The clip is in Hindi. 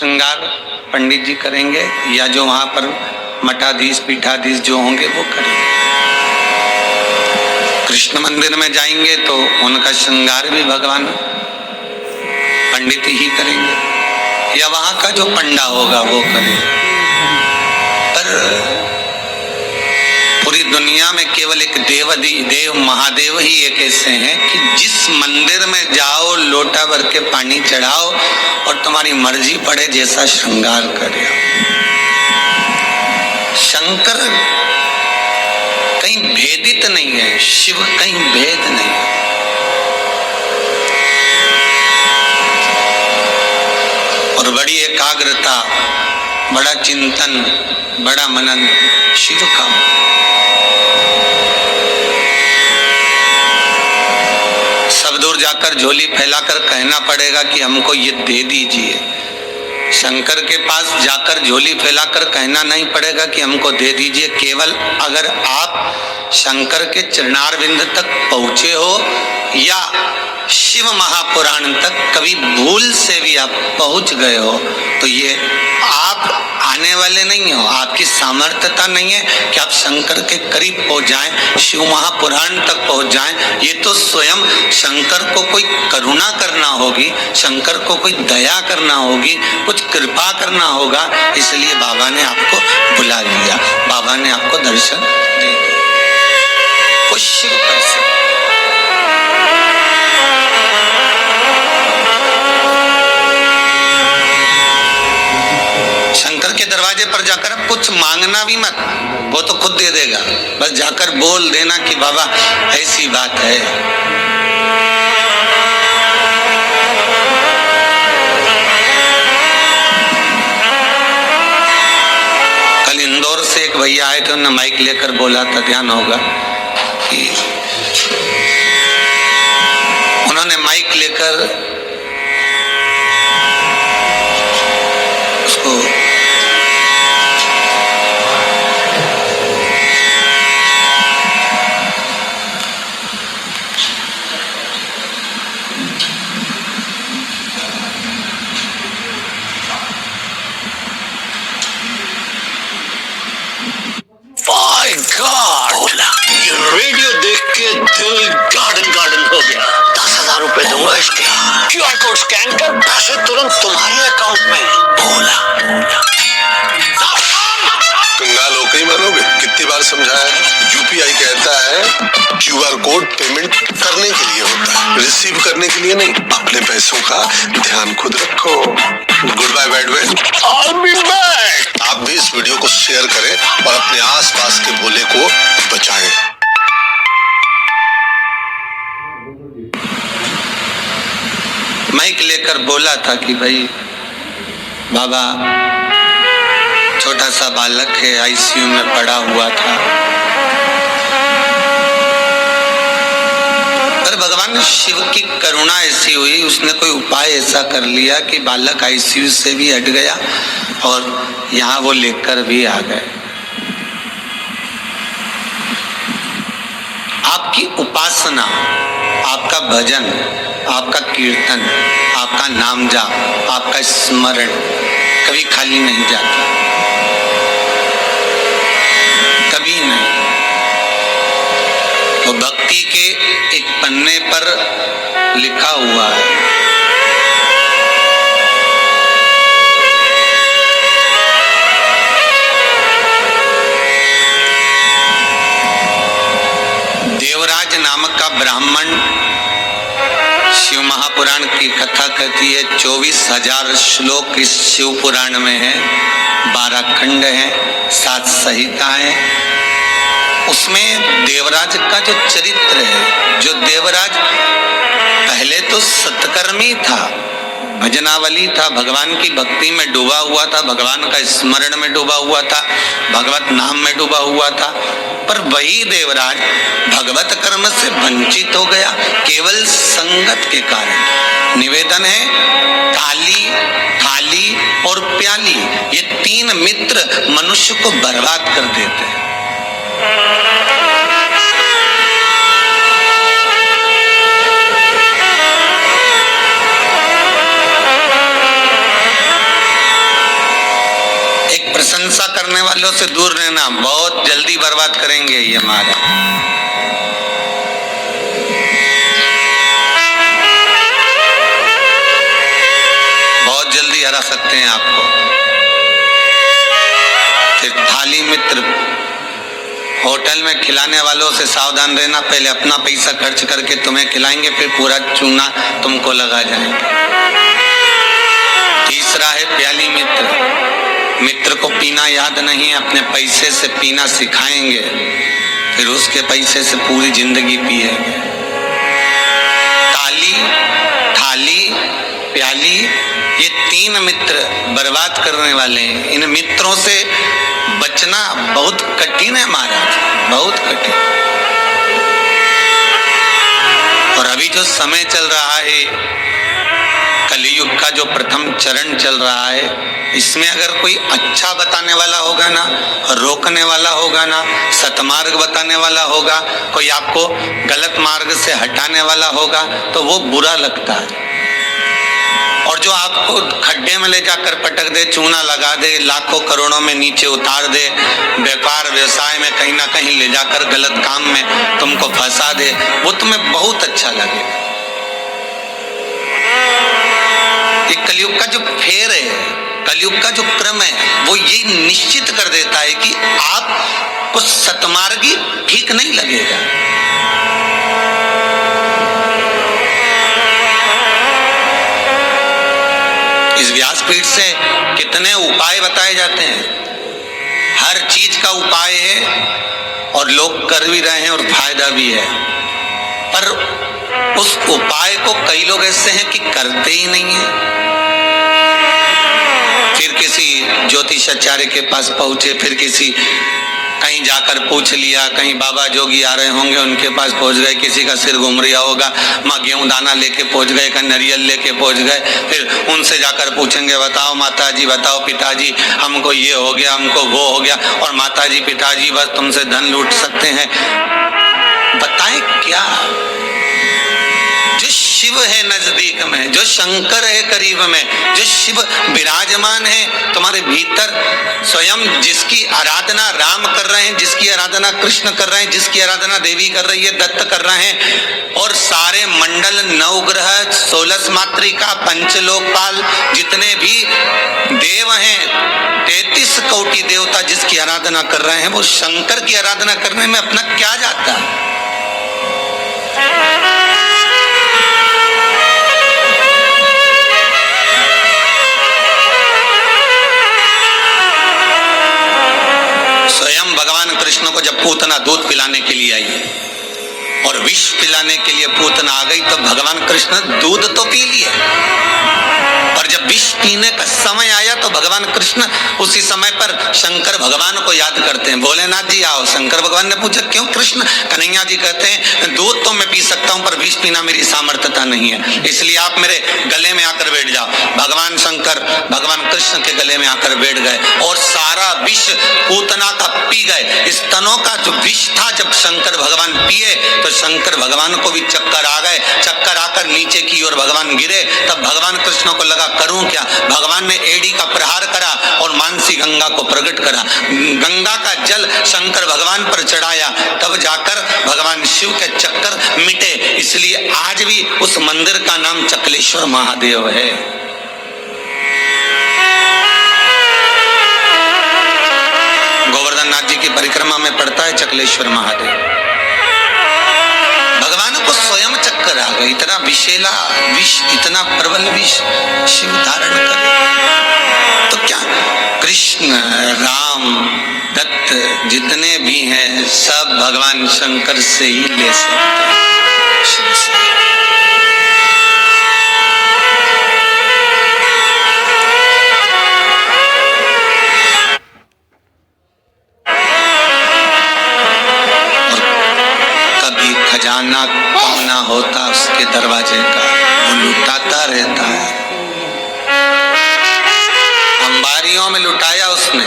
श्रृंगार पंडित जी करेंगे या जो वहां पर मठाधीश पीठाधीश जो होंगे वो करेंगे। कृष्ण मंदिर में जाएंगे तो उनका श्रृंगार भी भगवान पंडित ही करेंगे या वहां का जो पंडा होगा वो करेगा। पर पूरी दुनिया में केवल एक देव महादेव ही एक ऐसे हैं कि जिस मंदिर में जाओ लोटा भर के पानी चढ़ाओ और तुम्हारी मर्जी पड़े जैसा श्रृंगार करे। शंकर कहीं भेदित नहीं है, शिव कहीं भेद नहीं है। और बड़ी एकाग्रता, बड़ा चिंतन, बड़ा मनन शिव का। सब दूर जाकर झोली फैलाकर कहना पड़ेगा कि हमको ये दे दीजिए। शंकर के पास जाकर झोली फैलाकर कहना नहीं पड़ेगा कि हमको दे दीजिए। केवल अगर आप शंकर के चरणारविंद तक पहुंचे हो या शिव महापुराण तक कभी भूल से भी आप पहुंच गए हो तो ये आप आने वाले नहीं हो, आपकी सामर्थ्यता नहीं है कि आप शंकर के करीब पहुंच जाएं, शिव महापुराण तक पहुंच जाएं। ये तो स्वयं शंकर को कोई करुणा करना होगी, शंकर को कोई दया करना होगी, कुछ कृपा करना होगा। इसलिए बाबा ने आपको बुला लिया, बाबा ने आपको दर्शन दे दिया। वो शिव कर सकते। शंकर के दरवाजे पर जाकर कुछ मांगना भी मत, वो तो खुद दे देगा। बस जाकर बोल देना कि बाबा ऐसी बात है। कल इंदौर से एक भैया आए थे, उन्होंने माइक लेकर बोला था, ध्यान होगा कि उन्होंने माइक लेकर उसको ये रेडियो देख के दिल गार्डन हो गया। 10,000 रुपए दूंगा इसके। QR कोड स्कैन कर पैसे तुरंत तुम्हारे अकाउंट में। भोला कंगाल हो गई मानोगे, कितनी बार समझाया है। UPI कहता है QR कोड पेमेंट करने के लिए होता है, रिसीव करने के लिए नहीं। अपने पैसों का ध्यान खुद रखो। Good by bad way, I'll be back। आप भी इस वीडियो को शेयर करें और अपने आसपास के भोले को बचाएं। माइक लेकर बोला था कि भाई बाबा छोटा सा बालक है, ICU में पड़ा हुआ था, पर भगवान शिव की करुणा ऐसी हुई, उसने कोई उपाय ऐसा कर लिया कि बालक ICU से भी हट गया और यहाँ वो लेकर भी आ गए। आपकी उपासना, आपका भजन, आपका कीर्तन, आपका नाम जाप, आपका स्मरण कभी खाली नहीं जाता, कभी नहीं। तो भक्ति के एक पन्ने पर लिखा हुआ है, देवराज नामक का ब्राह्मण शिव महापुराण की कथा कहती है। 24,000 श्लोक इस शिव पुराण में है, 12 खंड हैं, 7 संहिताएं। उसमें देवराज का जो चरित्र है, जो देवराज पहले तो सत्कर्मी था, भजनावली था, भगवान की भक्ति में डूबा हुआ था, भगवान का स्मरण में डूबा हुआ था, भगवत नाम में डूबा हुआ था। पर वही देवराज भगवत कर्म से वंचित हो गया केवल संगत के कारण। निवेदन है, ताली, थाली और प्याली, ये 3 मित्र मनुष्य को बर्बाद कर देते हैं। करने वालों से दूर रहना, बहुत जल्दी बर्बाद करेंगे ये महाराज। बहुत जल्दी हरा सकते हैं आपको। फिर थाली मित्र, होटल में खिलाने वालों से सावधान रहना, पहले अपना पैसा खर्च करके तुम्हें खिलाएंगे, फिर पूरा चूना तुमको लगा जाएगा। तीसरा है प्याली मित्र, मित्र को पीना याद नहीं है, अपने पैसे से पीना सिखाएंगे, फिर उसके पैसे से पूरी जिंदगी पिएंगे। ताली, थाली, प्याली, ये तीन मित्र बर्बाद करने वाले हैं। इन मित्रों से बचना बहुत कठिन है महाराज, बहुत कठिन। और अभी जो समय चल रहा है, कलियुग का जो प्रथम चरण चल रहा है, इसमें अगर कोई अच्छा बताने वाला होगा ना, रोकने वाला होगा ना, सतमार्ग बताने वाला होगा, कोई आपको गलत मार्ग से हटाने वाला होगा, तो वो बुरा लगता है। और जो आपको खड्डे में ले जाकर पटक दे, चूना लगा दे, लाखों करोड़ों में नीचे उतार दे, व्यापार व्यवसाय में कहीं ना कहीं ले जाकर गलत काम में तुमको फंसा दे, वो तुम्हें बहुत अच्छा लगेगा। ये कलयुग का जो फेर है, कलयुग का जो क्रम है, वो ये निश्चित कर देता है कि आपको सतमार्गी ठीक नहीं लगेगा। इस व्यासपीठ से कितने उपाय बताए जाते हैं, हर चीज का उपाय है और लोग कर भी रहे हैं और फायदा भी है, पर उस उपाय को कई लोग ऐसे हैं कि करते ही नहीं है। फिर किसी ज्योतिषाचार्य के पास पहुंचे, फिर किसी कहीं जाकर पूछ लिया, कहीं बाबा जोगी आ रहे होंगे उनके पास पहुंच गए, किसी का सिर घूम रहा होगा, माँ गेहूं दाना लेके पहुंच गए, कहीं नारियल लेके पहुंच गए, फिर उनसे जाकर पूछेंगे, बताओ माताजी, बताओ पिताजी, हमको ये हो गया, हमको वो हो गया, और माताजी पिताजी बस तुमसे धन लूट सकते हैं। बताएं क्या? जो शिव है नजदीक में, जो शंकर है करीब में, जो शिव विराजमान है तुम्हारे भीतर, स्वयं जिसकी आराधना राम कर रहे हैं, जिसकी आराधना कृष्ण कर रहे हैं, जिसकी आराधना देवी कर रही है, दत्त कर रहे हैं, और सारे मंडल, नवग्रह, 16 मातृका, पंचलोकपाल, जितने भी देव हैं, 33 कोटि देवता जिसकी आराधना कर रहे हैं, वो शंकर की आराधना करने में अपना क्या जाता है? स्वयं भगवान कृष्ण को जब पूतना दूध पिलाने के लिए आई और विष पिलाने के लिए पूतना आ गई, तो भगवान कृष्ण दूध तो पी लिए, और जब विष पीने का समय आया तो भगवान कृष्ण उसी समय पर शंकर भगवान को याद करते हैं, भोलेनाथ जी आओ। शंकर भगवान ने पूछा क्यों कृष्ण? कन्हैया जी कहते हैं दूध तो मैं पी सकता हूं, पर विष पीना मेरी सामर्थ्यता नहीं है, इसलिए आप मेरे गले में आकर बैठ जाओ। भगवान शंकर भगवान कृष्ण के गले में आकर बैठ गए और सारा विष पूतना का पी गए। स्तनों का जो विष था जब शंकर भगवान पिए तो शंकर भगवान को भी चक्कर आ गए। चक्कर आकर नीचे की ओर भगवान गिरे। तब भगवान कृष्ण को लगा करूं क्या? भगवान ने एड़ी का प्रहार करा और मानसी गंगा को प्रकट करा। गंगा का जल शंकर भगवान पर चढ़ाया, तब जाकर भगवान शिव के चक्कर मिटे। इसलिए आज भी उस मंदिर का नाम चकलेश्वर महादेव है। गोवर्धन नाथ जी की परिक्रमा में पड़ता है चकलेश्वर महादेव। भगवान को स्वयं चक्कर आ गए, इतना विषैला विष, इतना प्रबल विष शिव धारण कर। तो क्या कृष्ण, राम, दत्त जितने भी हैं सब भगवान शंकर से ही ले सकते हैं, शिव से। खजाना कम ना होता उसके दरवाजे का, वो लुटाता रहता है। अंबारियों में लुटाया उसने,